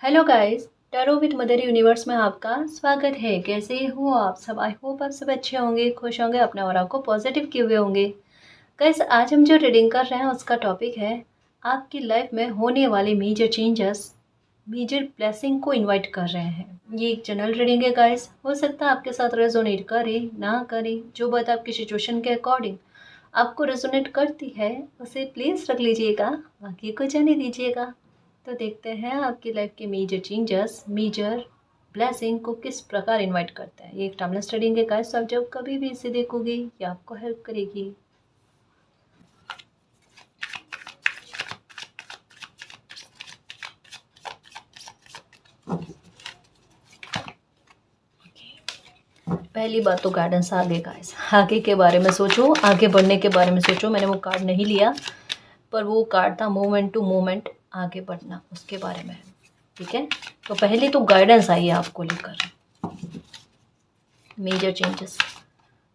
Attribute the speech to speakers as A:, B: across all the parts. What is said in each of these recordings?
A: Hello guys, tarot with mother universe में आपका स्वागत है। कैसे हो आप सब? आई होप आप सब अच्छे होंगे, खुश होंगे, अपने और आपको पॉजिटिव किए हुए होंगे। गाइस, आज हम जो रीडिंग कर रहे हैं उसका टॉपिक है आपकी लाइफ में होने वाले मेजर चेंजेस, मेजर ब्लेसिंग को इनवाइट कर रहे हैं। ये एक जनरल रीडिंग है गाइस, हो सकता है आपके साथ रेजोनेट करे ना करे। जो बात आपकी सिचुएशन के अकॉर्डिंग आपको रेजोनेट करती है उसे प्लीज़ रख लीजिएगा, बाकी को जाने दीजिएगा। तो देखते हैं आपकी लाइफ के मेजर चेंजेस, मेजर ब्लेसिंग को किस प्रकार इनवाइट करते हैं। ये एक टाइमलेस रीडिंग है गाइस, आप जब कभी भी इसे देखोगे ये आपको हेल्प करेगी। पहली बात तो गाइडेंस आगे गाइस, आगे के बारे में सोचो, आगे बढ़ने के बारे में सोचो। मैंने वो कार्ड नहीं लिया, पर वो कार्ड था मोमेंट टू मोमेंट आगे बढ़ना, उसके बारे में। ठीक है, तो पहले तो गाइडेंस आई है आपको लेकर। मेजर चेंजेस,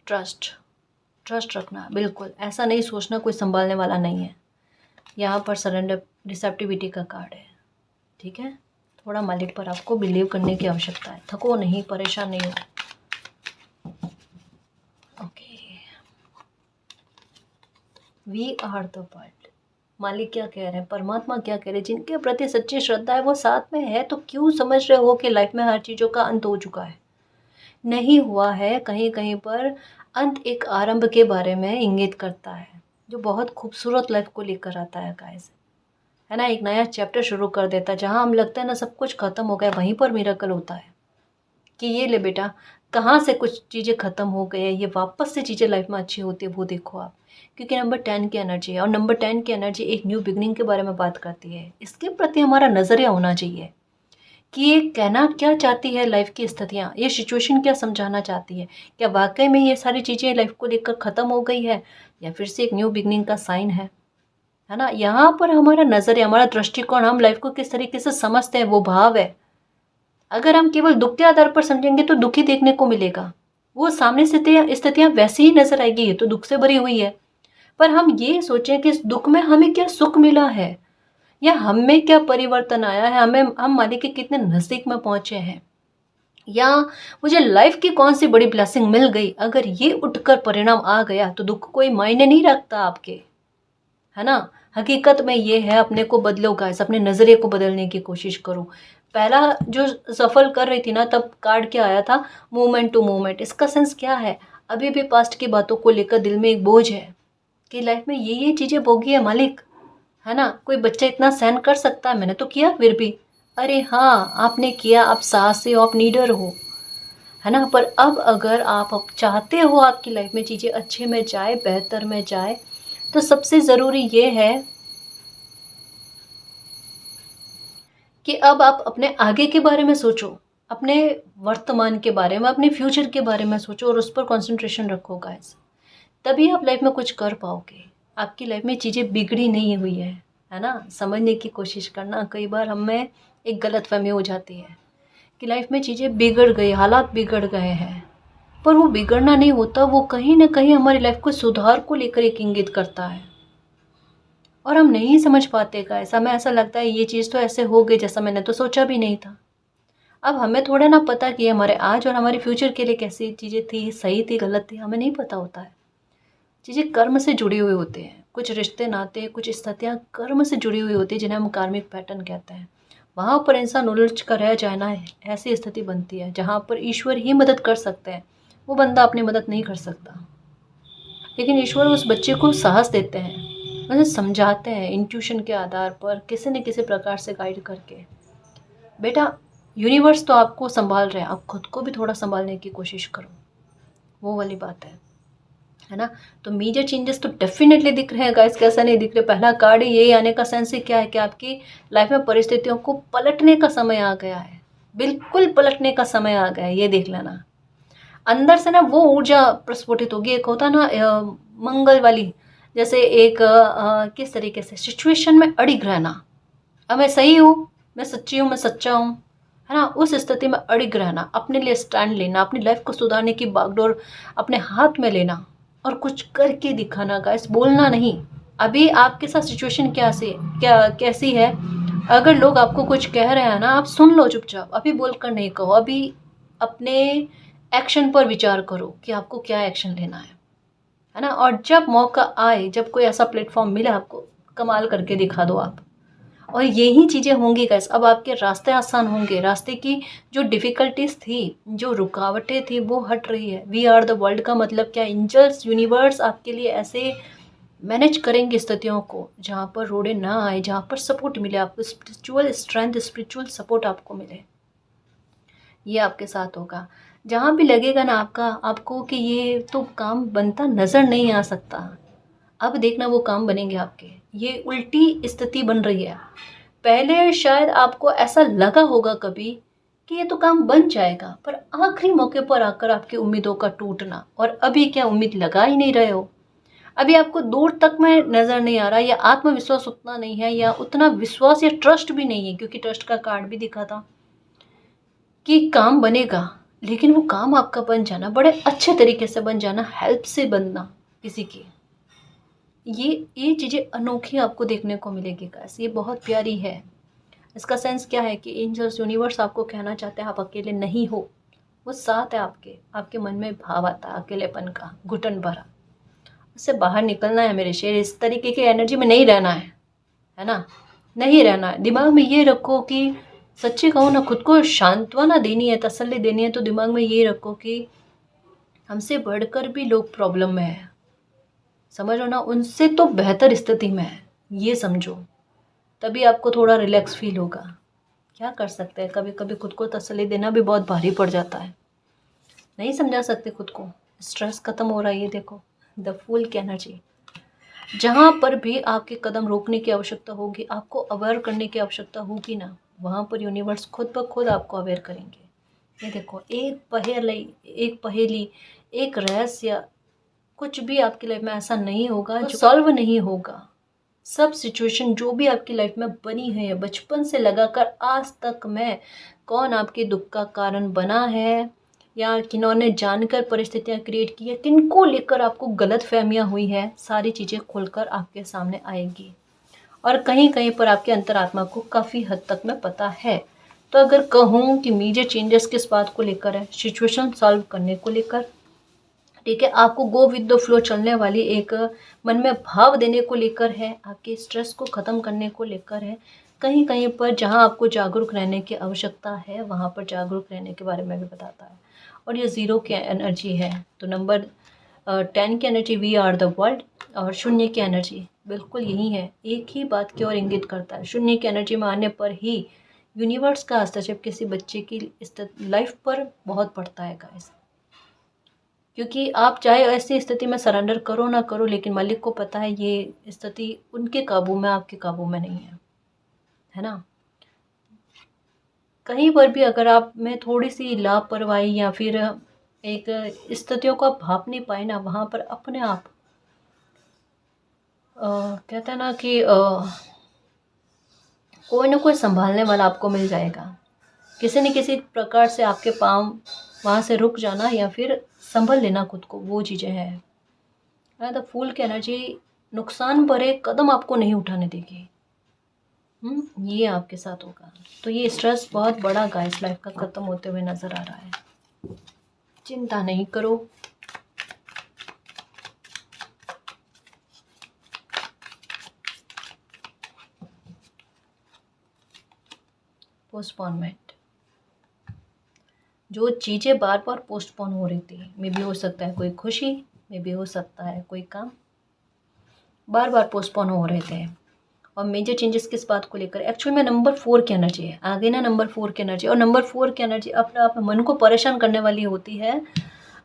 A: ट्रस्ट रखना, बिल्कुल ऐसा नहीं सोचना कोई संभालने वाला नहीं है। यहाँ पर सरेंडर, रिसेप्टिविटी का कार्ड है। ठीक है, थोड़ा मालिक पर आपको बिलीव करने की आवश्यकता है। थको नहीं, परेशान नहीं हो। Okay, we are the world. मालिक क्या कह रहे हैं, परमात्मा क्या कह रहे हैं? जिनके प्रति सच्ची श्रद्धा है वो साथ में है। तो क्यों समझ रहे हो कि लाइफ में हर चीज़ों का अंत हो चुका है? नहीं हुआ है। कहीं कहीं पर अंत एक आरंभ के बारे में इंगित करता है, जो बहुत खूबसूरत लाइफ को लेकर आता है गाइस, है ना। एक नया चैप्टर शुरू कर देता है। जहाँ हम लगता है ना सब कुछ खत्म हो गया, वहीं पर मिरेकल होता है कि ये ले बेटा, कहाँ से कुछ चीज़ें ख़त्म हो गई है, ये वापस से चीज़ें लाइफ में अच्छी होती है, वो देखो आप। क्योंकि नंबर 10 की एनर्जी है, और नंबर 10 की एनर्जी एक न्यू बिगनिंग के बारे में बात करती है। इसके प्रति हमारा नज़रिया होना चाहिए कि ये कहना क्या चाहती है लाइफ की स्थितियाँ, ये सिचुएशन क्या समझाना चाहती है। क्या वाकई में ये सारी चीज़ें लाइफ को लेकर ख़त्म हो गई है, या फिर से एक न्यू बिगनिंग का साइन है ना। यहाँ पर हमारा नज़रिया, हमारा दृष्टिकोण, हम लाइफ को किस तरीके से समझते हैं, वो भाव है। अगर हम केवल दुख के आधार पर समझेंगे तो दुख ही देखने को मिलेगा। वो सामने स्थितियाँ वैसी ही नजर आएगी, ये तो दुख से भरी हुई है। पर हम ये सोचें कि इस दुख में हमें क्या सुख मिला है, या हम में क्या परिवर्तन आया है, हम मालिक के कितने नज़दीक में पहुंचे हैं, या मुझे लाइफ की कौन सी बड़ी ब्लेसिंग मिल गई। अगर ये उठकर परिणाम आ गया तो दुख कोई मायने नहीं रखता आपके, है ना। हकीकत में ये है, अपने को बदलो गाइस, अपने नज़रिए को बदलने की कोशिश करो। पहला जो सफल कर रही थी ना, तब कार्ड क्या आया था, मोमेंट टू मोमेंट। इसका सेंस क्या है, अभी भी पास्ट की बातों को लेकर दिल में एक बोझ है कि लाइफ में ये चीज़ें भोगी है मालिक, है ना। कोई बच्चा इतना सहन कर सकता है? मैंने तो किया फिर भी। अरे हाँ, आपने किया, आप साहसी हो, आप नीडर हो, है ना। पर अब अगर आप अब चाहते हो आपकी लाइफ में चीज़ें अच्छे में जाए, बेहतर में जाए, तो सबसे ज़रूरी ये है कि अब आप अपने आगे के बारे में सोचो, अपने वर्तमान के बारे में, अपने फ्यूचर के बारे में सोचो, और उस पर कंसंट्रेशन रखो गाइस। तभी आप लाइफ में कुछ कर पाओगे। आपकी लाइफ में चीज़ें बिगड़ी नहीं हुई है ना। समझने की कोशिश करना, कई बार हमें एक गलतफहमी हो जाती है कि लाइफ में चीज़ें बिगड़ गई, हालात बिगड़ गए हैं। पर वो बिगड़ना नहीं होता, वो कहीं ना कहीं हमारी लाइफ को सुधार को लेकर एक इंगित करता है, और हम नहीं समझ पाते का ऐसा। हमें ऐसा लगता है ये चीज़ तो ऐसे हो गई जैसा मैंने तो सोचा भी नहीं था। अब हमें थोड़ा ना पता कि हमारे आज और हमारे फ्यूचर के लिए कैसी चीज़ें थी, सही थी, गलत थी, हमें नहीं पता होता है। चीज़ें कर्म से जुड़ी हुई होती हैं, कुछ रिश्ते नाते, कुछ स्थितियाँ कर्म से जुड़ी हुई होती है, जिन्हें हम कार्मिक पैटर्न कहते हैं। वहाँ पर इंसान उलझ कर रह जाए ना, ऐसी स्थिति बनती है जहाँ पर ईश्वर ही मदद कर सकते हैं। वो बंदा अपनी मदद नहीं कर सकता, लेकिन ईश्वर उस बच्चे को साहस देते हैं, उन्हें समझाते हैं इंट्यूशन के आधार पर, किसी न किसी प्रकार से गाइड करके। बेटा, यूनिवर्स तो आपको संभाल रहे हैं, आप खुद को भी थोड़ा संभालने की कोशिश करो, वो वाली बात है ना। तो मेजर चेंजेस तो डेफिनेटली दिख रहे हैं गाइस, कैसा नहीं दिख रहे। पहला कार्ड ही यही आने का सेंस ही क्या है कि आपकी लाइफ में परिस्थितियों को पलटने का समय आ गया है, बिल्कुल पलटने का समय आ गया है। ये देख लेना, अंदर से ना वो ऊर्जा प्रस्फुटित होगी। एक होता ना मंगल वाली, जैसे एक किस तरीके से सिचुएशन में अड़िग रहना, अब मैं सही हूँ, मैं सच्ची हूँ, मैं सच्चा हूँ, है ना। उस स्थिति में अड़िग रहना, अपने लिए स्टैंड लेना, अपनी लाइफ को सुधारने की बागडोर अपने हाथ में लेना, और कुछ करके दिखाना गाइस, बोलना नहीं। अभी आपके साथ सिचुएशन कैसी है, अगर लोग आपको कुछ कह रहे हैं ना, आप सुन लो चुपचाप, अभी बोलकर नहीं कहो, अभी अपने एक्शन पर विचार करो कि आपको क्या एक्शन लेना है ना। और जब मौका आए, जब कोई ऐसा प्लेटफॉर्म मिले आपको, कमाल करके दिखा दो आप। और यही चीज़ें होंगी गाइस, अब आपके रास्ते आसान होंगे, रास्ते की जो डिफ़िकल्टीज़ थी, जो रुकावटें थी, वो हट रही है। वी आर द वर्ल्ड का मतलब क्या, एंजल्स, यूनिवर्स आपके लिए ऐसे मैनेज करेंगे स्थितियों को जहाँ पर रोड़े ना आए, जहाँ पर सपोर्ट मिले आपको, स्पिरिचुअल स्ट्रेंथ, स्पिरिचुअल सपोर्ट आपको मिले, ये आपके साथ होगा। जहाँ भी लगेगा ना आपको कि ये तो काम बनता नज़र नहीं आ सकता, अब देखना वो काम बनेंगे आपके। ये उल्टी स्थिति बन रही है। पहले शायद आपको ऐसा लगा होगा कभी कि ये तो काम बन जाएगा, पर आखिरी मौके पर आकर आपकी उम्मीदों का टूटना, और अभी क्या उम्मीद लगा ही नहीं रहे हो, अभी आपको दूर तक में नज़र नहीं आ रहा, या आत्मविश्वास उतना नहीं है, या उतना विश्वास या ट्रस्ट भी नहीं है, क्योंकि ट्रस्ट का कार्ड भी दिखा था कि काम बनेगा। लेकिन वो काम आपका बन जाना, बड़े अच्छे तरीके से बन जाना, हेल्प से बनना किसी की, ये चीज़ें अनोखी आपको देखने को मिलेगी गाइस, ये बहुत प्यारी है। इसका सेंस क्या है कि एंजल्स, यूनिवर्स आपको कहना चाहते हैं आप अकेले नहीं हो, वो साथ है आपके। आपके मन में भाव आता है अकेलेपन का, घुटन भरा, उससे बाहर निकलना है मेरे शेर। इस तरीके की एनर्जी में नहीं रहना है ना, नहीं रहना है। दिमाग में ये रखो कि, सच्ची कहूँ ना, खुद को सांत्वना देनी है, तसल्ली देनी है, तो दिमाग में ये रखो कि हमसे बढ़कर भी लोग प्रॉब्लम में है, समझो ना, उनसे तो बेहतर स्थिति में है, ये समझो। तभी आपको थोड़ा रिलैक्स फील होगा। क्या कर सकते हैं, कभी कभी खुद को तसल्ली देना भी बहुत भारी पड़ जाता है, नहीं समझा सकते खुद को। स्ट्रेस खत्म हो रहा है, ये देखो द फूल की एनर्जी। जहाँ पर भी आपके कदम रोकने की आवश्यकता होगी, आपको अवेयर करने की आवश्यकता होगी ना, वहाँ पर यूनिवर्स खुद ब खुद आपको अवेयर करेंगे। ये देखो, एक पहेली, एक रहस्य, कुछ भी आपकी लाइफ में ऐसा नहीं होगा जो सॉल्व नहीं होगा। सब सिचुएशन जो भी आपकी लाइफ में बनी है, बचपन से लगाकर आज तक में, कौन आपके दुख का कारण बना है, या किन्होंने जानकर परिस्थितियां क्रिएट की है, किनको लेकर आपको गलत फहमियाँ हुई है, सारी चीज़ें खुलकर आपके सामने आएगी। और कहीं कहीं पर आपके अंतरात्मा को काफ़ी हद तक में पता है। तो अगर कहूँ कि मेजर चेंजेस किस बात को लेकर है, सिचुएशन सॉल्व करने को लेकर, ठीक है, आपको गो विद द फ्लो चलने वाली एक मन में भाव देने को लेकर है, आपके स्ट्रेस को ख़त्म करने को लेकर है। कहीं कहीं पर जहां आपको जागरूक रहने की आवश्यकता है, वहां पर जागरूक रहने के बारे में भी बताता है। और ये ज़ीरो की एनर्जी है, तो नंबर 10 की energy we are the world, और शून्य की एनर्जी बिल्कुल यही है, एक ही बात की ओर इंगित करता है। शून्य की एनर्जी में आने पर ही यूनिवर्स का हस्तक्षेप किसी बच्चे की लाइफ पर बहुत पड़ता है गाइस। क्योंकि आप चाहे ऐसी स्थिति में सरेंडर करो ना करो, लेकिन मालिक को पता है ये स्थिति उनके काबू में, आपके काबू में नहीं है ना। कहीं पर भी अगर आप में थोड़ी सी लापरवाही या फिर एक स्थितियों को आप भाप नहीं पाए ना, वहाँ पर अपने आप कहते हैं ना कि कोई ना कोई संभालने वाला आपको मिल जाएगा। किसी न किसी प्रकार से आपके पाँव वहाँ से रुक जाना, या फिर संभल लेना खुद को, वो चीज़ें हैं। द फूल की एनर्जी नुकसान भरे कदम आपको नहीं उठाने देगी। ये आपके साथ होगा। तो ये स्ट्रेस बहुत बड़ा गाइस लाइफ का ख़त्म होते हुए नज़र आ रहा है। चिंता नहीं करो। पोस्टपोनमेंट, जो चीज़ें बार बार पोस्टपोन हो रही थी, मे भी हो सकता है कोई खुशी, मे भी हो सकता है कोई काम बार बार पोस्टपोन हो रहे थे। और मेजर चेंजेस किस बात को लेकर, एक्चुअल में नंबर 4 की एनर्जी है आगे ना, नंबर 4 की एनर्जी। और नंबर 4 की एनर्जी अपने आप में मन को परेशान करने वाली होती है,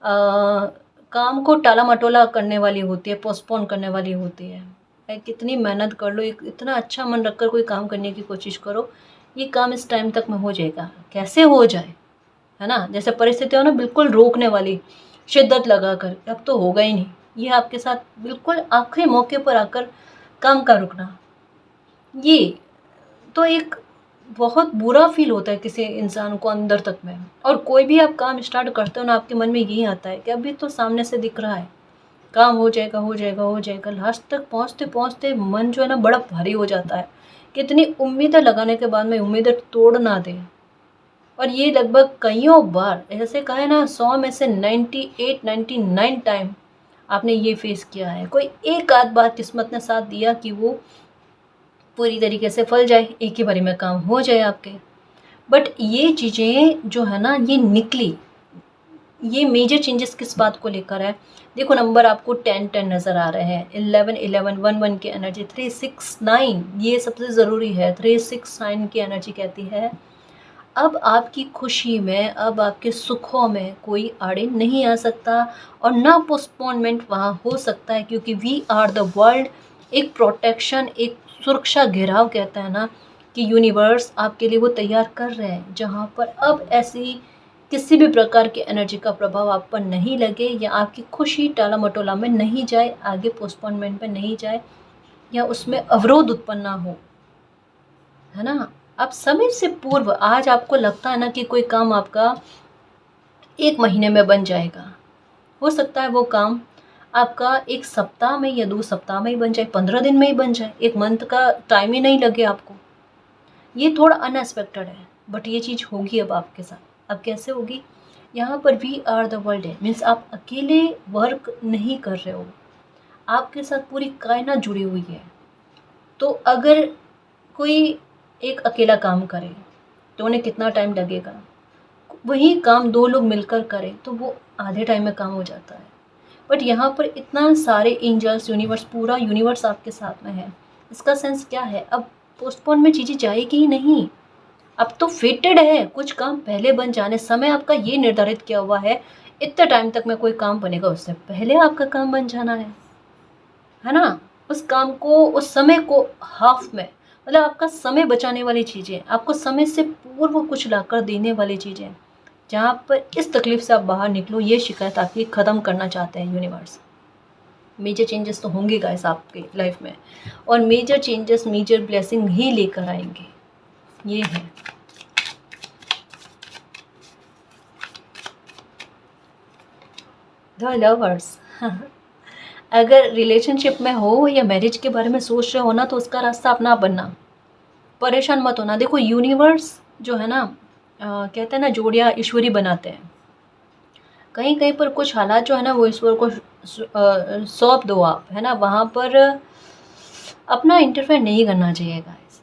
A: काम को टाला मटोला करने वाली होती है, पोस्टपोन करने वाली होती है। कितनी मेहनत कर लो, इतना अच्छा मन रखकर कोई काम करने की कोशिश करो, ये काम इस टाइम तक में हो जाएगा, कैसे हो जाए, है ना। जैसे परिस्थिति हो ना बिल्कुल रोकने वाली, शिद्दत लगाकर, अब तो होगा ही नहीं। ये आपके साथ बिल्कुल आखिरी मौके पर आकर काम का रुकना, ये तो एक बहुत बुरा फील होता है किसी इंसान को अंदर तक में। और कोई भी आप काम स्टार्ट करते हो ना, आपके मन में यही आता है कि अभी तो सामने से दिख रहा है काम हो जाएगा, हो जाएगा, हो जाएगा। लास्ट तक पहुँचते पहुँचते मन जो है ना बड़ा भारी हो जाता है कितनी उम्मीदें लगाने के बाद में उम्मीदें तोड़ ना दे। और ये लगभग कईयों बार, ऐसे कहे ना 100 में से 98 99 टाइम आपने ये फेस किया है। कोई एक आध बार किस्मत ने साथ दिया कि वो पूरी तरीके से फल जाए, एक ही बारी में काम हो जाए आपके। बट ये चीज़ें जो है ना ये निकली, ये मेजर चेंजेस किस बात को लेकर है। देखो नंबर आपको 10 नज़र आ रहे हैं, 11 11 11 की एनर्जी, 369 ये सबसे ज़रूरी है। 369 की एनर्जी कहती है अब आपकी खुशी में, अब आपके सुखों में कोई आड़े नहीं आ सकता और ना पोस्टपोनमेंट वहाँ हो सकता है, क्योंकि वी आर द वर्ल्ड। एक प्रोटेक्शन, एक सुरक्षा घेराव कहता है ना कि यूनिवर्स आपके लिए वो तैयार कर रहे हैं, जहाँ पर अब ऐसी किसी भी प्रकार की एनर्जी का प्रभाव आप पर नहीं लगे, या आपकी खुशी टाला मटोला में नहीं जाए, आगे पोस्टपोनमेंट में नहीं जाए, या उसमें अवरोध उत्पन्न ना हो, है ना। अब समय से पूर्व आज आपको लगता है ना कि कोई काम आपका 1 महीने में बन जाएगा, हो सकता है वो काम आपका 1 सप्ताह में या 2 सप्ताह में ही बन जाए, 15 दिन में ही बन जाए, 1 मंथ का टाइम ही नहीं लगे आपको। ये थोड़ा अनएक्सपेक्टेड है, बट ये चीज़ होगी अब आपके साथ। अब कैसे होगी, यहाँ पर वी आर द वर्ल्ड है, मीन्स आप अकेले वर्क नहीं कर रहे हो, आपके साथ पूरी कायनात जुड़ी हुई है। तो अगर कोई एक अकेला काम करे तो उन्हें कितना टाइम लगेगा, वही काम 2 लोग मिलकर करें तो वो आधे टाइम में काम हो जाता है। बट यहाँ पर इतना सारे एंजल्स, यूनिवर्स, पूरा यूनिवर्स आपके साथ में है। इसका सेंस क्या है, अब पोस्टपोन में चीज़ें जाएगी ही नहीं, अब तो फिटेड है कुछ काम पहले बन जाने। समय आपका ये निर्धारित किया हुआ है, इतने टाइम तक में कोई काम बनेगा, उससे पहले आपका काम बन जाना है ना। उस काम को, उस समय को हाफ में, मतलब आपका समय बचाने वाली चीज़ें, आपको समय से पूर्व कुछ लाकर देने वाली चीज़ें, जहाँ पर इस तकलीफ से आप बाहर निकलो, ये शिकायत आपकी ख़त्म करना चाहते हैं यूनिवर्स। मेजर चेंजेस तो होंगे गाइस आपके लाइफ में, और मेजर चेंजेस मेजर ब्लेसिंग ही लेकर आएंगे, ये है। द लवर्स अगर रिलेशनशिप में हो या मैरिज के बारे में सोच रहे हो ना, तो उसका रास्ता अपना बनना, परेशान मत होना। देखो यूनिवर्स जो है ना, कहते हैं ना जोड़ियाँ ईश्वरी बनाते हैं। कहीं कहीं पर कुछ हालात जो है ना वो ईश्वर को सौंप दो आप, है ना, वहाँ पर अपना इंटरफेयर नहीं करना चाहिए गाइस,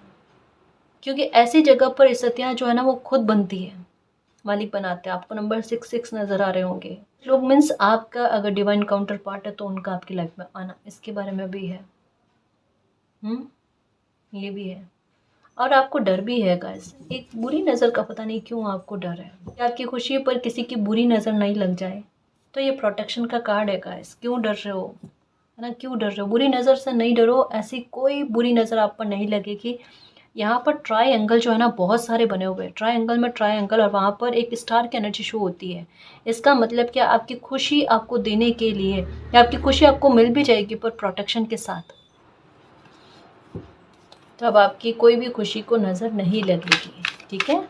A: क्योंकि ऐसी जगह पर स्थितियाँ जो है ना वो खुद बनती है, मालिक बनाते हैं। आपको नंबर 66 नज़र आ रहे होंगे लोग, मीन्स आपका अगर डिवाइन काउंटर पार्ट है तो उनका आपकी लाइफ में आना, इसके बारे में भी है। ये भी है। और आपको डर भी है गाइस, एक बुरी नज़र का, पता नहीं क्यों आपको डर है कि आपकी खुशी पर किसी की बुरी नज़र नहीं लग जाए। तो ये प्रोटेक्शन का कार्ड है गाइस। क्यों डर रहे हो, है ना, क्यों डर रहे हो, बुरी नज़र से नहीं डरो, ऐसी कोई बुरी नज़र आप पर नहीं लगेगी। यहाँ पर ट्रायंगल जो है ना बहुत सारे बने हुए हैं, ट्रायंगल में ट्रायंगल, और वहाँ पर एक स्टार की एनर्जी शो होती है। इसका मतलब क्या, आपकी खुशी आपको देने के लिए, या आपकी खुशी आपको मिल भी जाएगी पर प्रोटेक्शन के साथ, तो अब आपकी कोई भी खुशी को नज़र नहीं लगेगी, ठीक है।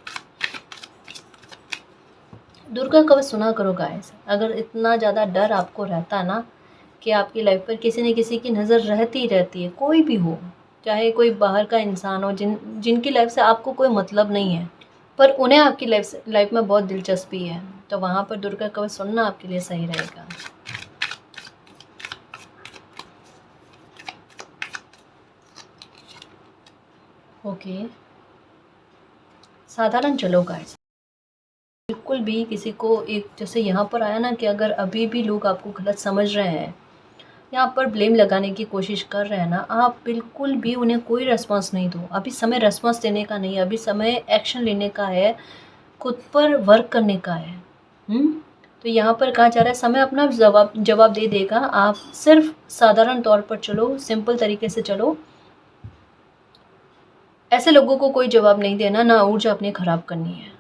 A: दुर्गा कवच सुना करो गाइस। अगर इतना ज़्यादा डर आपको रहता ना कि आपकी लाइफ पर किसी न किसी की नज़र रहती रहती है, कोई भी हो, चाहे कोई बाहर का इंसान हो, जिनकी लाइफ से आपको कोई मतलब नहीं है, पर उन्हें आपकी लाइफ में बहुत दिलचस्पी है, तो वहाँ पर दुर्गा कवच सुनना आपके लिए सही रहेगा। ओके, साधारण चलो गाइस, बिल्कुल भी किसी को, एक जैसे यहाँ पर आया ना कि अगर अभी भी लोग आपको गलत समझ रहे हैं, यहाँ पर ब्लेम लगाने की कोशिश कर रहे हैं ना, आप बिल्कुल भी उन्हें कोई रेस्पॉन्स नहीं दो। अभी समय रेस्पॉन्स देने का नहीं है, अभी समय एक्शन लेने का है, खुद पर वर्क करने का है। तो यहाँ पर कहा जा रहा है समय अपना जवाब दे देगा। आप सिर्फ साधारण तौर पर चलो, सिंपल तरीके से चलो, ऐसे लोगों को कोई जवाब नहीं देना, ना ऊर्जा अपनी ख़राब करनी है,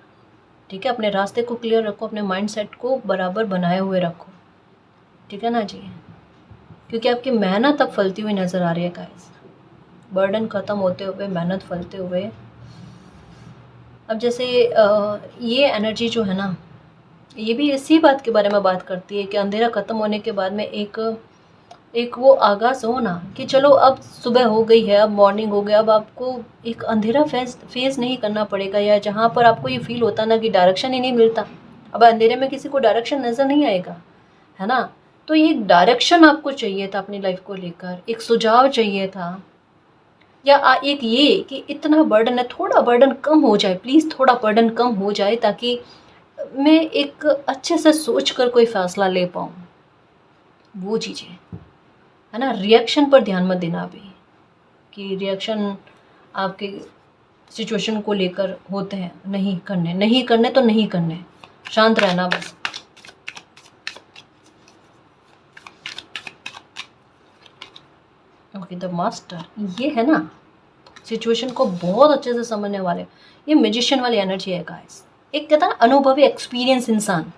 A: ठीक है। अपने रास्ते को क्लियर रखो, अपने माइंडसेट को बराबर बनाए हुए रखो, ठीक है ना जी, क्योंकि आपकी मेहनत अब फलती हुई नज़र आ रही है गाइस। बर्डन ख़त्म होते हुए, मेहनत फलते हुए। अब जैसे ये एनर्जी जो है ना, ये भी इसी बात के बारे में बात करती है कि अंधेरा ख़त्म होने के बाद में एक एक वो आगाज़ हो ना कि चलो अब सुबह हो गई है, अब मॉर्निंग हो गया, अब आपको एक अंधेरा फेस नहीं करना पड़ेगा, या जहाँ पर आपको ये फील होता ना कि डायरेक्शन ही नहीं मिलता। अब अंधेरे में किसी को डायरेक्शन नज़र नहीं आएगा, है ना? तो ये एक डायरेक्शन आपको चाहिए था अपनी लाइफ को लेकर, एक सुझाव चाहिए था, या एक ये कि इतना बर्डन है, थोड़ा बर्डन कम हो जाए, प्लीज़ थोड़ा बर्डन कम हो जाए, ताकि मैं एक अच्छे से सोच कर कोई फ़ैसला ले पाऊँ। वो चीज़ें, है ना? रिएक्शन पर ध्यान मत देना अभी, कि रिएक्शन आपके सिचुएशन को लेकर होते हैं, नहीं करने तो नहीं करने, शांत रहना बस। ओके, द मास्टर, ये है ना, सिचुएशन को बहुत अच्छे से समझने वाले, ये मैजिशियन वाली एनर्जी है गाइस। एक कहता है ना अनुभवी एक्सपीरियंस इंसान,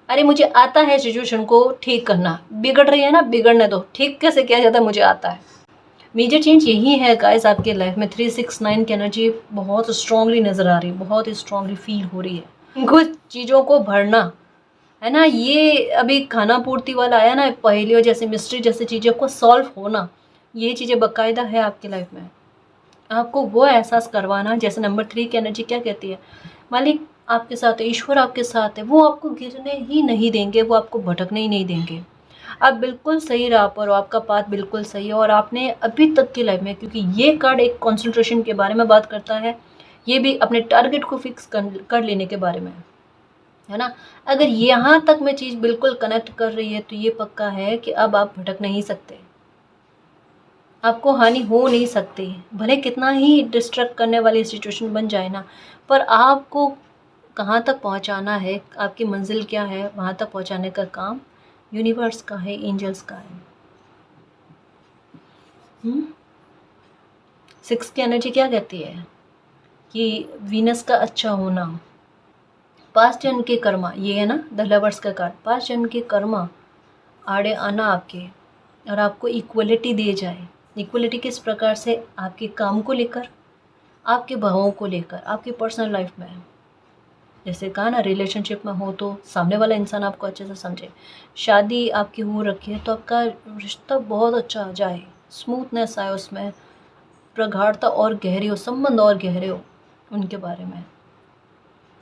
A: अरे मुझे आता है सिचुएशन को ठीक करना, बिगड़ रही है ना, बिगड़ने दो, ठीक कैसे किया जाता है मुझे आता है। मेजर चेंज यही है गाइस आपके लाइफ में। 369 की एनर्जी बहुत स्ट्रांगली नज़र आ रही है, बहुत स्ट्रांगली फील हो रही है। कुछ चीज़ों को भरना, है ना, ये अभी खाना पूर्ति वाला आया ना, पहेलियों जैसे मिस्ट्री जैसी चीज़ों को सॉल्व होना, ये चीज़ें बाकायदा है आपकी लाइफ में। आपको वो एहसास करवाना, जैसे नंबर 3 की एनर्जी क्या कहती है, मालिक आपके साथ है, ईश्वर आपके साथ है, वो आपको गिरने ही नहीं देंगे, वो आपको भटकने ही नहीं देंगे। आप बिल्कुल सही राह पर हो, आपका पाथ बिल्कुल सही है, और आपने अभी तक की लाइफ में, क्योंकि ये कार्ड एक कंसंट्रेशन के बारे में बात करता है, ये भी अपने टारगेट को फिक्स कर लेने के बारे में है ना। अगर यहाँ तक में चीज़ बिल्कुल कनेक्ट कर रही है, तो ये पक्का है कि अब आप भटक नहीं सकते, आपको हानि हो नहीं सकती, भले कितना ही डिस्ट्रैक्ट करने वाली सिचुएशन बन जाए ना, पर आपको कहाँ तक पहुँचाना है, आपकी मंजिल क्या है, वहाँ तक पहुँचाने का काम यूनिवर्स का है, एंजल्स का है। 6 की एनर्जी क्या कहती है कि वीनस का अच्छा होना, पास्ट जन्म के कर्मा, ये है ना द लवर्स का कार्ड, पास्ट जन्म के कर्मा आड़े आना आपके, और आपको इक्वलिटी दी जाए। इक्वलिटी किस प्रकार से, आपके काम को लेकर, आपके भावों को लेकर, आपकी पर्सनल लाइफ में, जैसे कहा ना रिलेशनशिप में हो तो सामने वाला इंसान आपको अच्छे से समझे, शादी आपकी हो रखी है तो आपका रिश्ता बहुत अच्छा जाए, स्मूथनेस आए उसमें, प्रगाढ़ता और गहरी हो, संबंध और गहरे हो उनके बारे में।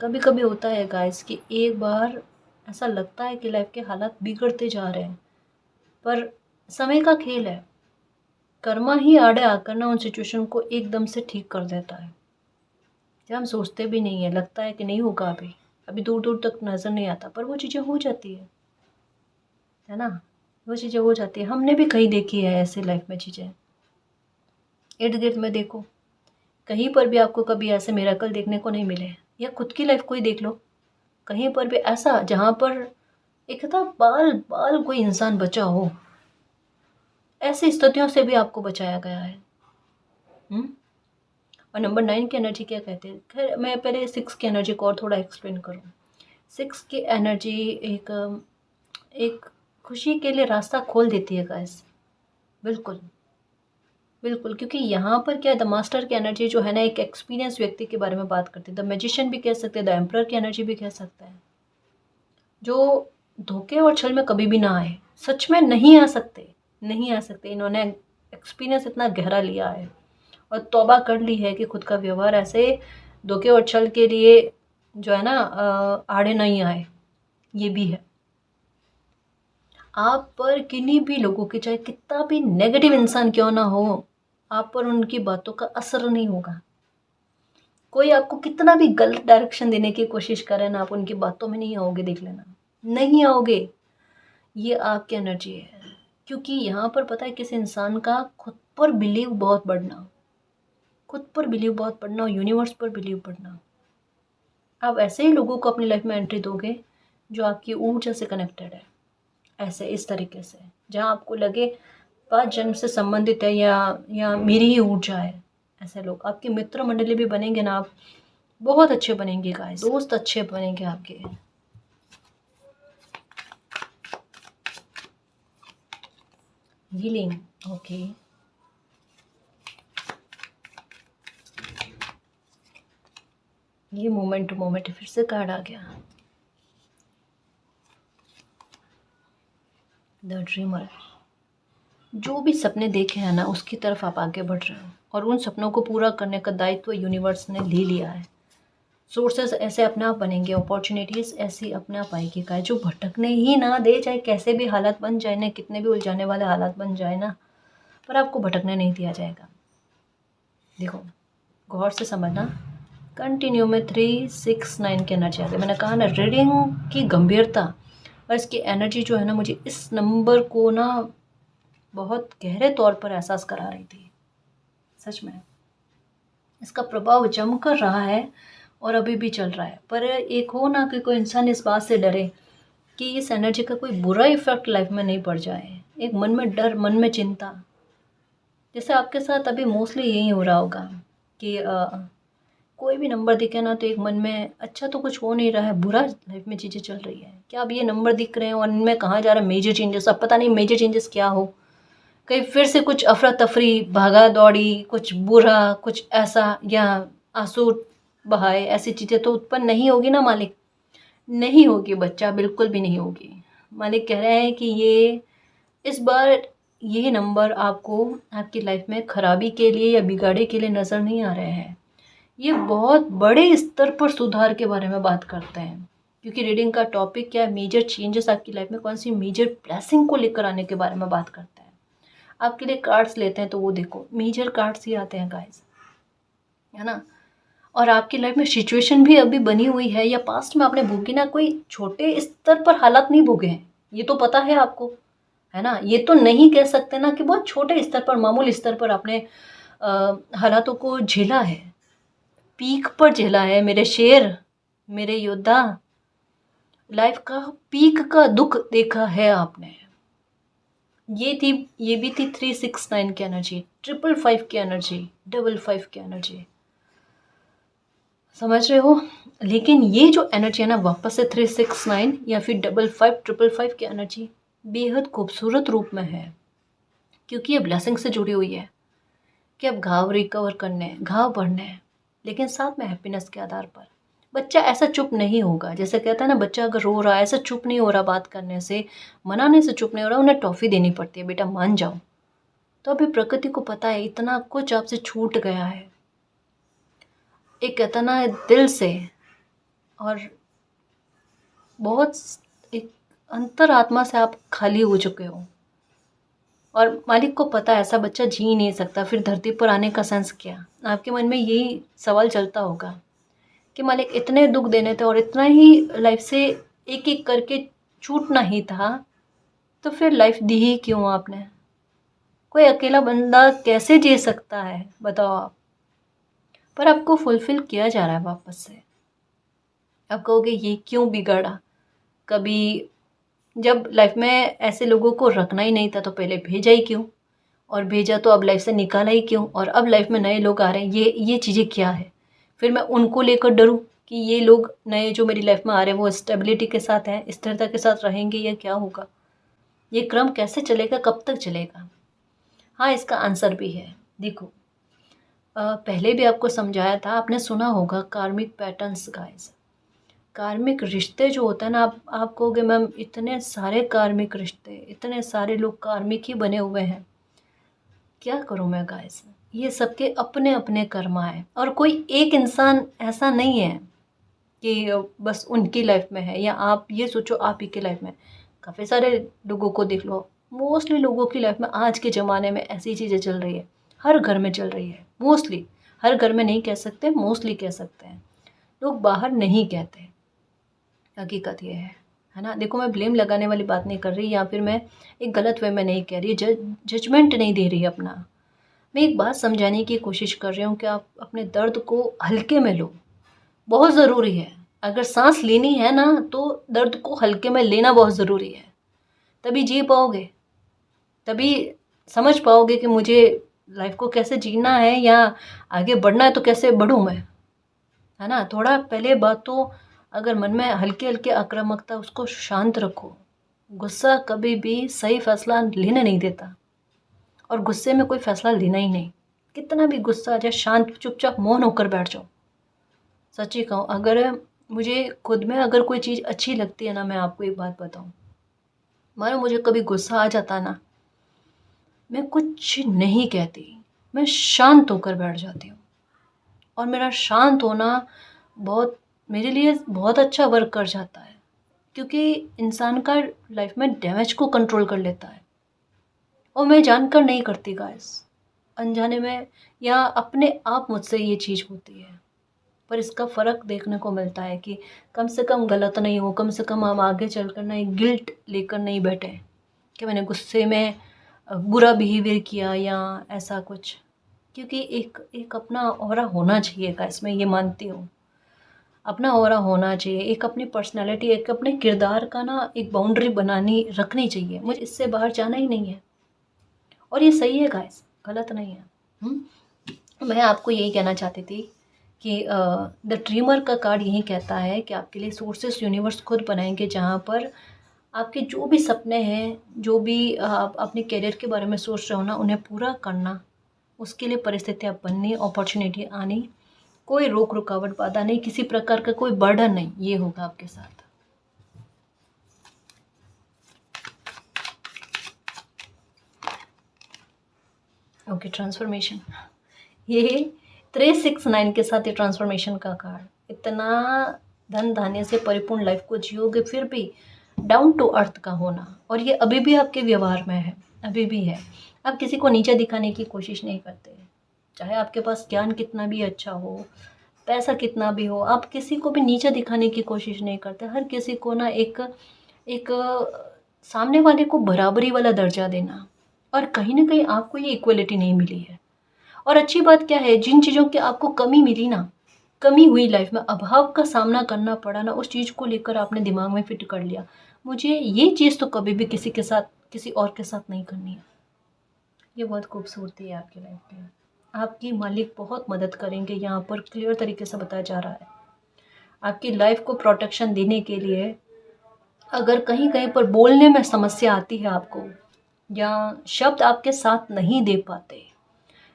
A: कभी कभी होता है गाइस कि एक बार ऐसा लगता है कि लाइफ के हालात बिगड़ते जा रहे हैं, पर समय का खेल है, कर्मा ही आड़े आकर ना उन सिचुएशन को एकदम से ठीक कर देता है, जब हम सोचते भी नहीं है, लगता है कि नहीं होगा, अभी अभी दूर दूर तक नज़र नहीं आता, पर वो चीज़ें हो जाती है ना, वो चीज़ें हो जाती है। हमने भी कहीं देखी है ऐसे लाइफ में चीज़ें, इर्द गिर्द में देखो, कहीं पर भी आपको कभी ऐसे मिरेकल देखने को नहीं मिले, या खुद की लाइफ कोई देख लो, कहीं पर भी ऐसा जहाँ पर एक था बाल बाल कोई इंसान बचा हो, ऐसी स्थितियों से भी आपको बचाया गया है। और नंबर 9 की एनर्जी क्या कहते हैं, खैर मैं पहले 6 की एनर्जी को और थोड़ा एक्सप्लेन करूँ। 6 की एनर्जी एक एक खुशी के लिए रास्ता खोल देती है गाइस, बिल्कुल बिल्कुल, क्योंकि यहाँ पर क्या है, द मास्टर की एनर्जी जो है ना, एक एक्सपीरियंस व्यक्ति के बारे में बात करती है, द मैजिशियन भी कह सकते हैं, द एम्परर की एनर्जी भी कह सकते हैं, जो धोखे और छल में कभी भी ना आए, सच में नहीं आ सकते, नहीं आ सकते, इन्होंने एक्सपीरियंस इतना गहरा लिया है और तौबा कर ली है कि खुद का व्यवहार ऐसे धोखे और छल के लिए जो है ना आड़े नहीं आए, ये भी है। आप पर किन्हीं भी लोगों की, चाहे कितना भी नेगेटिव इंसान क्यों ना हो, आप पर उनकी बातों का असर नहीं होगा। कोई आपको कितना भी गलत डायरेक्शन देने की कोशिश करे ना, आप उनकी बातों में नहीं आओगे, देख लेना, नहीं आओगे। ये आपकी एनर्जी है, क्योंकि यहाँ पर पता है किस इंसान का खुद पर बिलीव बहुत बढ़ना, खुद पर बिलीव बहुत बढ़ना और यूनिवर्स पर बिलीव बढ़ना। आप ऐसे ही लोगों को अपनी लाइफ में एंट्री दोगे जो आपकी ऊर्जा से कनेक्टेड है, ऐसे इस तरीके से, जहाँ आपको लगे पाँच जन्म से संबंधित है, या मेरी ही ऊर्जा है, ऐसे लोग आपके मित्र मंडली भी बनेंगे ना, आप बहुत अच्छे बनेंगे गाइस, दोस्त अच्छे बनेंगे आपके। हीलिंग, ओके, ये मोमेंट टू मोमेंट फिर से कार्ड आ गया, द ड्रीमर, जो भी सपने देखे हैं ना उसकी तरफ आप आगे बढ़ रहे हो, और उन सपनों को पूरा करने का दायित्व यूनिवर्स ने ले लिया है। सोर्सेस ऐसे अपने आप बनेंगे, अपॉर्चुनिटीज़ ऐसी अपने आप आएगी गाइस, जो भटकने ही ना दे, चाहे कैसे भी हालात बन जाए ना, कितने भी उलझाने वाले हालात बन जाए ना, पर आपको भटकने नहीं दिया जाएगा। देखो गौर से समझना, कंटिन्यू में 369 की एनर्जी आ गई। मैंने कहा ना रीडिंग की गंभीरता और इसकी एनर्जी जो है ना, मुझे इस नंबर को ना बहुत गहरे तौर पर एहसास करा रही थी। सच में इसका प्रभाव जमकर रहा है और अभी भी चल रहा है। पर एक हो ना कि कोई इंसान इस बात से डरे कि इस एनर्जी का कोई बुरा इफेक्ट लाइफ में नहीं पड़ जाए। एक मन में डर, मन में चिंता, जैसे आपके साथ अभी मोस्टली यही हो रहा होगा कि कोई भी नंबर दिखे ना तो एक मन में अच्छा तो कुछ हो नहीं रहा है, बुरा लाइफ में चीज़ें चल रही है। क्या अब ये नंबर दिख रहे हैं और इनमें कहाँ जा रहा है मेजर चेंजेस, अब पता नहीं मेजर चेंजेस क्या हो, कहीं फिर से कुछ अफरा तफरी, भागा दौड़ी, कुछ बुरा, कुछ ऐसा, या आंसू बहाए, ऐसी चीज़ें तो उत्पन्न नहीं होगी ना मालिक। नहीं होगी बच्चा, बिल्कुल भी नहीं होगी। मालिक कह रहे हैं कि ये इस बार ये नंबर आपको आपकी लाइफ में खराबी के लिए या बिगाड़े के लिए नज़र नहीं आ रहे हैं। ये बहुत बड़े स्तर पर सुधार के बारे में बात करते हैं, क्योंकि रीडिंग का टॉपिक क्या है, मेजर चेंजेस आपकी लाइफ में कौन सी मेजर ब्लेसिंग को लेकर आने के बारे में बात करते हैं। आपके लिए कार्ड्स लेते हैं तो वो देखो मेजर कार्ड्स ही आते हैं गाइस, है ना। और आपकी लाइफ में सिचुएशन भी अभी बनी हुई है या पास्ट में आपने भोगी ना, कोई छोटे स्तर पर हालात नहीं भोगे हैं, ये तो पता है आपको, है ना। ये तो नहीं कह सकते ना कि बहुत छोटे स्तर पर, मामूली स्तर पर आपने हालातों को झेला है, पीक पर झेला है मेरे शेर, मेरे योद्धा। लाइफ का पीक का दुख देखा है आपने। ये भी थी 369 की एनर्जी, 555 की एनर्जी, 55 की एनर्जी, समझ रहे हो। लेकिन ये जो एनर्जी है ना वापस से 369 या फिर 55 की एनर्जी बेहद खूबसूरत रूप में है, क्योंकि ये ब्लेसिंग से जुड़ी हुई है कि अब घाव रिकवर करने हैं, घाव भरने हैं, लेकिन साथ में हैप्पीनेस के आधार पर। बच्चा ऐसा चुप नहीं होगा, जैसे कहता है ना बच्चा अगर रो रहा है ऐसा चुप नहीं हो रहा, बात करने से, मनाने से चुप नहीं हो रहा, उन्हें टॉफ़ी देनी पड़ती है, बेटा मान जाओ। तो अभी प्रकृति को पता है इतना कुछ आपसे छूट गया है, एक कहता ना दिल से, और बहुत एक अंतरात्मा से आप खाली हो चुके हो, और मालिक को पता है ऐसा बच्चा जी नहीं सकता, फिर धरती पर आने का सेंस क्या। आपके मन में यही सवाल चलता होगा कि मालिक इतने दुख देने थे और इतना ही लाइफ से एक एक करके छूटना ही था, तो फिर लाइफ दी ही क्यों आपने। कोई अकेला बंदा कैसे जी सकता है बताओ आप। पर आपको फुलफिल किया जा रहा है वापस से। आप कहोगे ये क्यों बिगड़ा, कभी जब लाइफ में ऐसे लोगों को रखना ही नहीं था तो पहले भेजा ही क्यों, और भेजा तो अब लाइफ से निकाला ही क्यों, और अब लाइफ में नए लोग आ रहे हैं, ये चीज़ें क्या है। फिर मैं उनको लेकर डरूं कि ये लोग नए जो मेरी लाइफ में आ रहे हैं वो स्टेबिलिटी के साथ हैं, स्थिरता के साथ रहेंगे, या क्या होगा, ये क्रम कैसे चलेगा, कब तक चलेगा। हाँ इसका आंसर भी है। देखो पहले भी आपको समझाया था, आपने सुना होगा कार्मिक पैटर्न्स गाइस। कार्मिक रिश्ते जो होता है ना, आप कहोगे मैम इतने सारे कार्मिक रिश्ते, इतने सारे लोग कार्मिक ही बने हुए हैं, क्या करूँ मैं गाइस। ये सबके अपने अपने कर्मा है, और कोई एक इंसान ऐसा नहीं है कि बस उनकी लाइफ में है, या आप ये सोचो आप ही की लाइफ में। काफ़ी सारे लोगों को देख लो, मोस्टली लोगों की लाइफ में आज के ज़माने में ऐसी चीज़ें चल रही है, हर घर में चल रही है। मोस्टली, हर घर में नहीं कह सकते, मोस्टली कह सकते हैं, लोग बाहर नहीं कहते, हकीकत ये है ना। देखो मैं ब्लेम लगाने वाली बात नहीं कर रही, या फिर मैं एक गलत वे में नहीं कह रही, जजमेंट नहीं दे रही अपना। मैं एक बात समझाने की कोशिश कर रही हूँ कि आप अपने दर्द को हल्के में लो, बहुत ज़रूरी है। अगर सांस लेनी है ना तो दर्द को हल्के में लेना बहुत ज़रूरी है, तभी जी पाओगे, तभी समझ पाओगे कि मुझे लाइफ को कैसे जीना है, या आगे बढ़ना है तो कैसे बढ़ूँ मैं, है ना। थोड़ा पहले बात तो, अगर मन में हल्के हल्के आक्रामकता, उसको शांत रखो। गुस्सा कभी भी सही फैसला लेने नहीं देता, और गुस्से में कोई फैसला लेना ही नहीं। कितना भी गुस्सा आ जाए, शांत चुपचाप मौन होकर बैठ जाओ। सच्ची कहूँ, अगर मुझे खुद में अगर कोई चीज़ अच्छी लगती है ना, मैं आपको एक बात बताऊँ, मानो मुझे कभी गुस्सा आ जाता ना, मैं कुछ नहीं कहती, मैं शांत होकर बैठ जाती हूँ। और मेरा शांत होना बहुत मेरे लिए बहुत अच्छा वर्क कर जाता है, क्योंकि इंसान का लाइफ में डैमेज को कंट्रोल कर लेता है। और मैं जानकर नहीं करती गाइस, अनजाने में या अपने आप मुझसे ये चीज़ होती है। पर इसका फ़र्क देखने को मिलता है कि कम से कम गलत नहीं हो, कम से कम हम आगे चलकर ना एक गिल्ट लेकर नहीं बैठे कि मैंने गुस्से में बुरा बिहेवियर किया या ऐसा कुछ। क्योंकि एक एक अपना ऑरा होना चाहिए गाइस, मैं ये मानती हूँ। अपना ऑरा होना चाहिए, एक अपनी पर्सनैलिटी, एक अपने किरदार का ना एक बाउंड्री बनानी रखनी चाहिए। मुझे इससे बाहर जाना ही नहीं है। और ये सही है गाइस, गलत नहीं है। मैं आपको यही कहना चाहती थी कि द ड्रीमर का कार्ड यही कहता है कि आपके लिए सोर्सेस यूनिवर्स खुद बनाएंगे, जहाँ पर आपके जो भी सपने हैं, जो भी आप अपने करियर के बारे में सोच रहे हो ना, उन्हें पूरा करना, उसके लिए परिस्थितियाँ बननी, अपॉर्चुनिटी आनी, कोई रोक रुकावट बाधा नहीं, किसी प्रकार का कोई बर्डन नहीं, ये होगा आपके साथ। Okay, transformation. ये 369 के साथ ये ट्रांसफॉर्मेशन का कार्ड, इतना धन धान्य से परिपूर्ण लाइफ को जियोगे फिर भी डाउन टू अर्थ का होना। और ये अभी भी आपके व्यवहार में है, अभी भी है। आप किसी को नीचे दिखाने की कोशिश नहीं करते, चाहे आपके पास ज्ञान कितना भी अच्छा हो, पैसा कितना भी हो, आप किसी को भी नीचे दिखाने की कोशिश नहीं करते। हर किसी को ना एक एक सामने वाले को बराबरी वाला दर्जा देना। और कहीं ना कहीं आपको ये इक्वलिटी नहीं मिली है। और अच्छी बात क्या है, जिन चीज़ों की आपको कमी मिली ना, कमी हुई लाइफ में, अभाव का सामना करना पड़ा ना, उस चीज़ को लेकर आपने दिमाग में फिट कर लिया, मुझे ये चीज़ तो कभी भी किसी के साथ, किसी और के साथ नहीं करनी है। ये बहुत खूबसूरती है आपकी लाइफ में। आपकी मालिक बहुत मदद करेंगे, यहाँ पर क्लियर तरीके से बताया जा रहा है। आपकी लाइफ को प्रोटेक्शन देने के लिए अगर कहीं कहीं पर बोलने में समस्या आती है आपको, या शब्द आपके साथ नहीं दे पाते,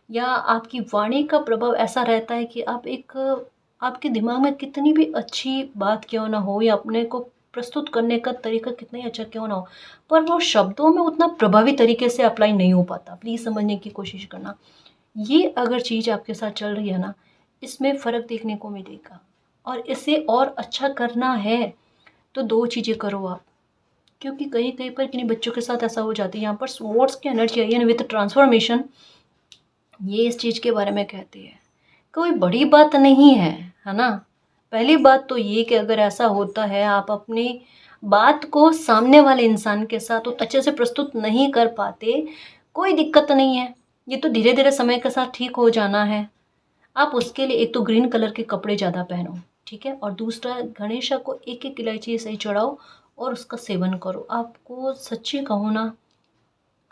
A: या आपकी वाणी का प्रभाव ऐसा रहता है कि आपके दिमाग में कितनी भी अच्छी बात क्यों ना हो, या अपने को प्रस्तुत करने का तरीका कितना ही अच्छा क्यों ना हो, पर वो शब्दों में उतना प्रभावी तरीके से अप्लाई नहीं हो पाता। प्लीज़ समझने की कोशिश करना। ये अगर चीज़ आपके साथ चल रही है ना, इसमें फ़र्क देखने को मिलेगा। और इसे और अच्छा करना है तो दो चीज़ें करो आप। क्योंकि कहीं कहीं पर किन्हीं बच्चों के साथ ऐसा हो जाती है, यहाँ पर स्वॉर्ड्स की एनर्जी आई है विद ट्रांसफॉर्मेशन, ये इस चीज़ के बारे में कहती है। कोई बड़ी बात नहीं है ना। पहली बात तो ये कि अगर ऐसा होता है, आप अपनी बात को सामने वाले इंसान के साथ अच्छे से प्रस्तुत नहीं कर पाते, कोई दिक्कत नहीं है। ये तो धीरे धीरे समय के साथ ठीक हो जाना है। आप उसके लिए एक तो ग्रीन कलर के कपड़े ज़्यादा पहनो, ठीक है। और दूसरा, गणेशा को एक एक इलायची सही चढ़ाओ और उसका सेवन करो। आपको सच्ची कहूँ ना,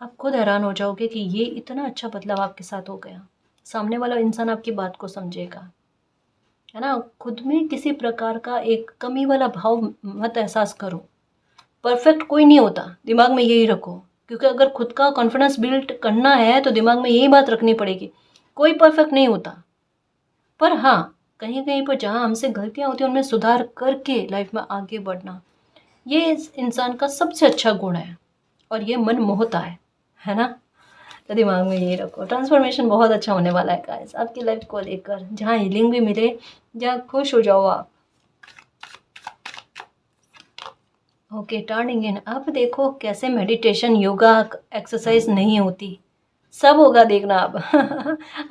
A: आप खुद हैरान हो जाओगे कि ये इतना अच्छा बदलाव आपके साथ हो गया। सामने वाला इंसान आपकी बात को समझेगा, है ना। खुद में किसी प्रकार का एक कमी वाला भाव मत एहसास करो। परफेक्ट कोई नहीं होता, दिमाग में यही रखो। क्योंकि अगर खुद का कॉन्फिडेंस बिल्ड करना है तो दिमाग में यही बात रखनी पड़ेगी, कोई परफेक्ट नहीं होता। पर हाँ, कहीं कहीं पर जहाँ हमसे गलतियाँ होती हैं उनमें सुधार करके लाइफ में आगे बढ़ना, ये इस इंसान का सबसे अच्छा गुण है। और ये मन मोहता है ना। तो दिमाग में ये रखो, ट्रांसफॉर्मेशन बहुत अच्छा होने वाला है गाइस आपकी लाइफ को लेकर, जहाँ हीलिंग भी मिले, जहाँ खुश हो जाओ आप। ओके, टर्निंग इन। अब देखो कैसे मेडिटेशन, योगा, एक्सरसाइज नहीं होती, सब होगा देखना अब।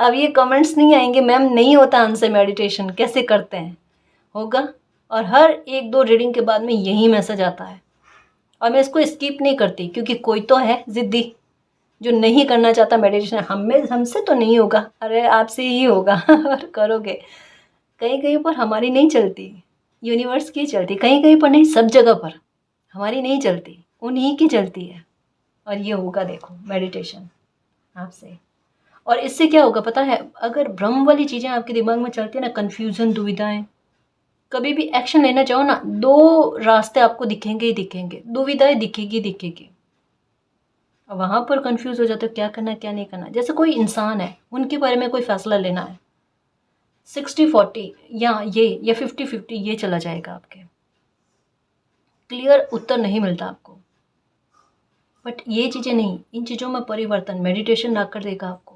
A: अब ये कमेंट्स नहीं आएंगे मैम नहीं होता हमसे मेडिटेशन, कैसे करते हैं, होगा। और हर एक दो रीडिंग के बाद में यही मैसेज आता है। और मैं इसको स्किप नहीं करती, क्योंकि कोई तो है ज़िद्दी जो नहीं करना चाहता मेडिटेशन। हमसे तो नहीं होगा, अरे आपसे ही होगा। और करोगे। कहीं कहीं पर हमारी नहीं चलती, यूनिवर्स की चलती, कहीं कहीं पर नहीं, सब जगह पर हमारी नहीं चलती, उन्हीं की चलती है। और ये होगा देखो मेडिटेशन आपसे। और इससे क्या होगा पता है, अगर भ्रम वाली चीज़ें आपके दिमाग में चलती है ना, कन्फ्यूज़न, दुविधाएं, कभी भी एक्शन लेना चाहो ना, दो रास्ते आपको दिखेंगे ही दिखेंगे, दुविधाएं दिखेगी दिखेगी। वहाँ पर कंफ्यूज हो जाते हो क्या करना क्या नहीं करना। जैसे कोई इंसान है, उनके बारे में कोई फैसला लेना है, 60-40 या 50-50 ये चला जाएगा आपके, क्लियर उत्तर नहीं मिलता आपको। बट ये चीज़ें नहीं, इन चीज़ों में परिवर्तन मेडिटेशन ला कर देगा आपको।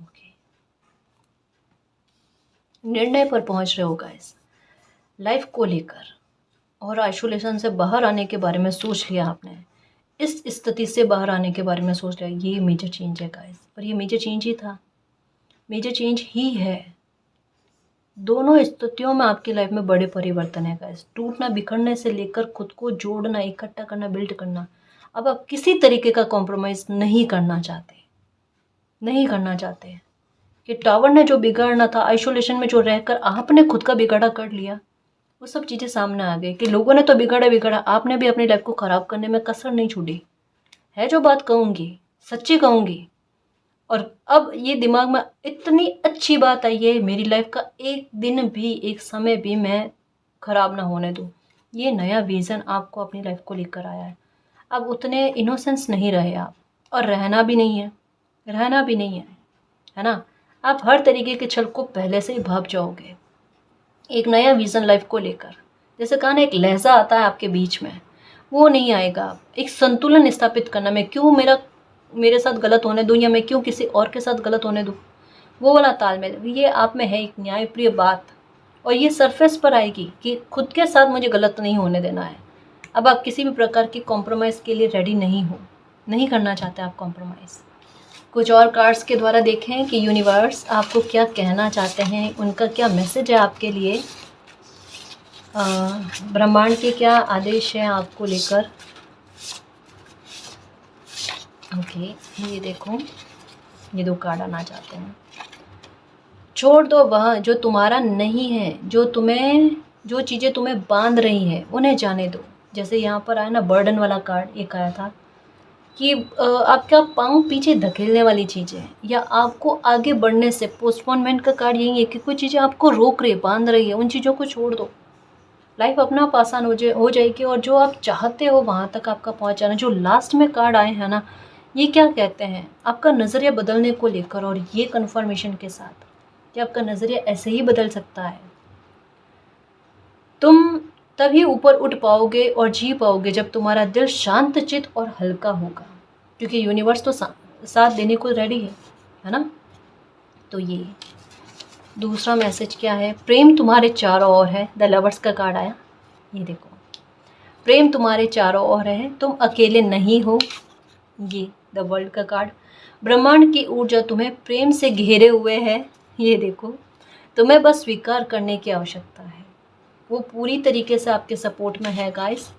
A: ओके, निर्णय पर पहुंच रहे हो गाइस लाइफ को लेकर, और आइसोलेशन से बाहर आने के बारे में सोच लिया आपने, इस स्थिति से बाहर आने के बारे में सोच लिया। ये मेजर चेंज है गाइस, और ये मेजर चेंज ही था, मेजर चेंज ही है। दोनों स्थितियों में आपकी लाइफ में बड़े परिवर्तन है गाइस। टूटना बिखरने से लेकर खुद को जोड़ना, इकट्ठा करना, बिल्ड करना। अब आप किसी तरीके का कॉम्प्रोमाइज़ नहीं करना चाहते, नहीं करना चाहते। कि टावर ने जो बिगाड़ना था, आइसोलेशन में जो रहकर आपने खुद का बिगाड़ा कर लिया, वो सब चीज़ें सामने आ गई कि लोगों ने तो बिगाड़ा, आपने भी अपनी लाइफ को ख़राब करने में कसर नहीं छोड़ी है। जो बात कहूँगी सच्ची कहूँगी। और अब ये दिमाग में इतनी अच्छी बात आई है, मेरी लाइफ का एक दिन भी, एक समय भी मैं ख़राब ना होने दूँ। ये नया विज़न आपको अपनी लाइफ को लेकर आया है। अब उतने इनोसेंस नहीं रहे आप, और रहना भी नहीं है, रहना भी नहीं है ना। आप हर तरीके के छल को पहले से ही भाप जाओगे एक नया विज़न लाइफ को लेकर। जैसे कहा ना, एक लहजा आता है आपके बीच में, वो नहीं आएगा। एक संतुलन स्थापित करना, मैं क्यों मेरे साथ गलत होने दूँ, या मैं क्यों किसी और के साथ गलत होने दूँ, वो वाला तालमेल ये आप में है, एक न्यायप्रिय बात। और ये सरफेस पर आएगी कि खुद के साथ मुझे गलत नहीं होने देना है। अब आप किसी भी प्रकार की कॉम्प्रोमाइज़ के लिए रेडी नहीं हो, नहीं करना चाहते आप कॉम्प्रोमाइज़। कुछ और कार्ड्स के द्वारा देखें कि यूनिवर्स आपको क्या कहना चाहते हैं, उनका क्या मैसेज है आपके लिए, ब्रह्मांड के क्या आदेश हैं आपको लेकर। ओके, ये देखो, ये 2 कार्ड आना चाहते हैं। छोड़ दो वह जो तुम्हारा नहीं है, जो चीज़ें तुम्हें बांध रही हैं उन्हें जाने दो। जैसे यहाँ पर आया ना बर्डन वाला कार्ड एक आया था कि आपका पाँव पीछे धकेलने वाली चीज़ें हैं, या आपको आगे बढ़ने से पोस्टपोनमेंट का कार्ड यही है कि कुछ चीज़ें आपको रोक रही है, बांध रही है, उन चीज़ों को छोड़ दो। लाइफ अपना आप आसान हो जाएगी, और जो आप चाहते हो वहाँ तक आपका पहुँच जाना। जो लास्ट में कार्ड आए हैं ना, ये क्या कहते हैं, आपका नज़रिया बदलने को लेकर, और ये कन्फर्मेशन के साथ कि आपका नज़रिया ऐसे ही बदल सकता है। तुम तभी ऊपर उठ पाओगे और जी पाओगे जब तुम्हारा दिल शांत चित और हल्का होगा, क्योंकि यूनिवर्स तो साथ देने को रेडी है ना। तो ये दूसरा मैसेज क्या है, प्रेम तुम्हारे चारों ओर है। द लवर्स का कार्ड आया, ये देखो, प्रेम तुम्हारे चारों ओर है, तुम अकेले नहीं हो। ये द वर्ल्ड का कार्ड, ब्रह्मांड की ऊर्जा तुम्हें प्रेम से घेरे हुए है। ये देखो, तुम्हें बस स्वीकार करने की आवश्यकता है, वो पूरी तरीके से आपके सपोर्ट में है गाइस।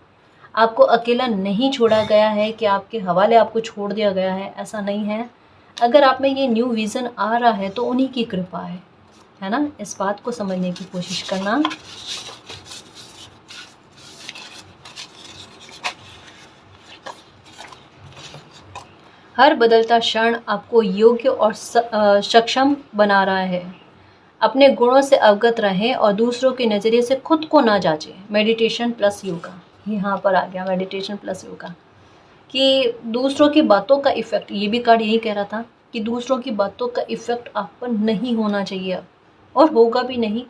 A: आपको अकेला नहीं छोड़ा गया है कि आपके हवाले आपको छोड़ दिया गया है, ऐसा नहीं है। अगर आप में ये न्यू विज़न आ रहा है तो उन्हीं की कृपा है ना। इस बात को समझने की कोशिश करना। हर बदलता क्षण आपको योग्य और सक्षम बना रहा है। अपने गुणों से अवगत रहें और दूसरों के नज़रिए से खुद को ना जांचें। मेडिटेशन प्लस योगा, यहाँ पर आ गया मेडिटेशन प्लस योगा, कि दूसरों की बातों का इफ़ेक्ट, ये भी कार्ड यही कह रहा था कि दूसरों की बातों का इफ़ेक्ट आप पर नहीं होना चाहिए अब, और होगा भी नहीं।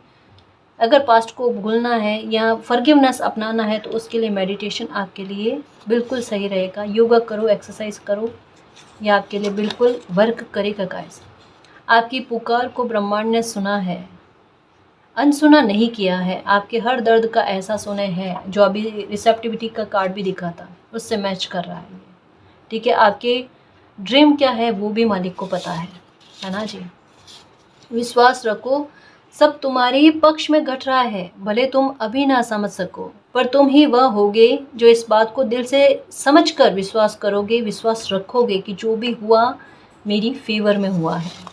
A: अगर पास्ट को भूलना है या फॉरगिवनेस अपनाना है तो उसके लिए मेडिटेशन आपके लिए बिल्कुल सही रहेगा। योगा करो, एक्सरसाइज करो, ये आपके लिए बिल्कुल वर्क करेगा गाइस। आपकी पुकार को ब्रह्मांड ने सुना है, अनसुना नहीं किया है। आपके हर दर्द का एहसास उन्हें है, जो अभी रिसेप्टिविटी का कार्ड भी दिखा था उससे मैच कर रहा है। ठीक है, आपके ड्रीम क्या है वो भी मालिक को पता है ना जी। विश्वास रखो, सब तुम्हारे ही पक्ष में घट रहा है, भले तुम अभी ना समझ सको, पर तुम ही वह होगे जो इस बात को दिल से समझकर विश्वास करोगे, विश्वास रखोगे कि जो भी हुआ मेरी फेवर में हुआ है।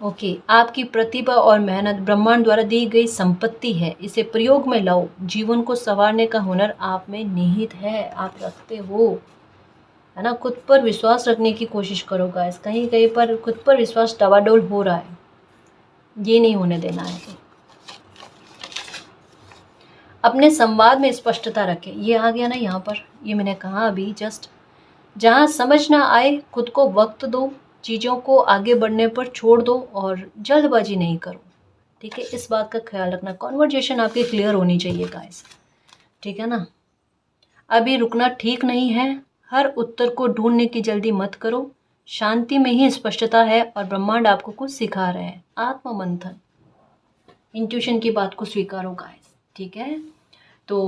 A: ओके, आपकी प्रतिभा और मेहनत ब्रह्मांड द्वारा दी गई संपत्ति है, इसे प्रयोग में लाओ। जीवन को संवारने का हुनर आप में निहित है, आप रखते हो, है ना। खुद पर विश्वास रखने की कोशिश करो गाइस। कहीं कहीं पर खुद पर विश्वास डवाडोल हो रहा है, ये नहीं होने देना है। अपने संवाद में स्पष्टता रखें, ये आ गया ना यहाँ पर, ये मैंने कहा अभी जस्ट। जहाँ समझ ना आए खुद को वक्त दो, चीज़ों को आगे बढ़ने पर छोड़ दो और जल्दबाजी नहीं करो, ठीक है। इस बात का ख्याल रखना। कॉन्वर्जेशन आपकी क्लियर होनी चाहिए गाइस, ठीक है ना। अभी रुकना ठीक नहीं है, हर उत्तर को ढूंढने की जल्दी मत करो, शांति में ही स्पष्टता है और ब्रह्मांड आपको कुछ सिखा रहे हैं। आत्म मंथन, इंट्यूशन की बात को स्वीकारो गाइस, ठीक है। तो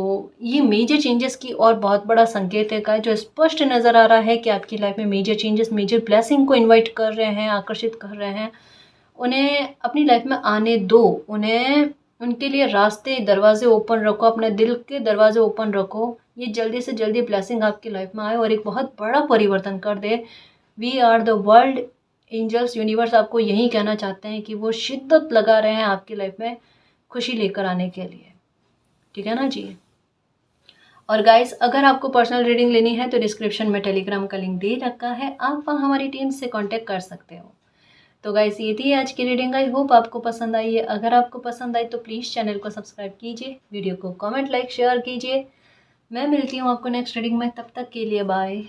A: ये मेजर चेंजेस की और बहुत बड़ा संकेत है गाइस, जो स्पष्ट नज़र आ रहा है कि आपकी लाइफ में मेजर चेंजेस, मेजर ब्लेसिंग को इनवाइट कर रहे हैं, आकर्षित कर रहे हैं। उन्हें अपनी लाइफ में आने दो, उन्हें उनके लिए रास्ते, दरवाजे ओपन रखो, अपने दिल के दरवाजे ओपन रखो। ये जल्दी से जल्दी ब्लेसिंग आपकी लाइफ में आए और एक बहुत बड़ा परिवर्तन कर दे। We are the world, angels, universe आपको यही कहना चाहते हैं कि वो शिद्दत लगा रहे हैं आपकी लाइफ में खुशी लेकर आने के लिए, ठीक है ना जी। और गाइस, अगर आपको पर्सनल रीडिंग लेनी है तो डिस्क्रिप्शन में टेलीग्राम का लिंक दे रखा है, आप वहाँ हमारी टीम से कांटेक्ट कर सकते हो। तो गाइस, ये थी आज की रीडिंग। आई होप आपको पसंद आई है। अगर आपको पसंद आई तो प्लीज़ चैनल को सब्सक्राइब कीजिए, वीडियो को कमेंट, लाइक, शेयर कीजिए। मैं मिलती हूँ आपको नेक्स्ट रीडिंग में, तब तक के लिए बाय।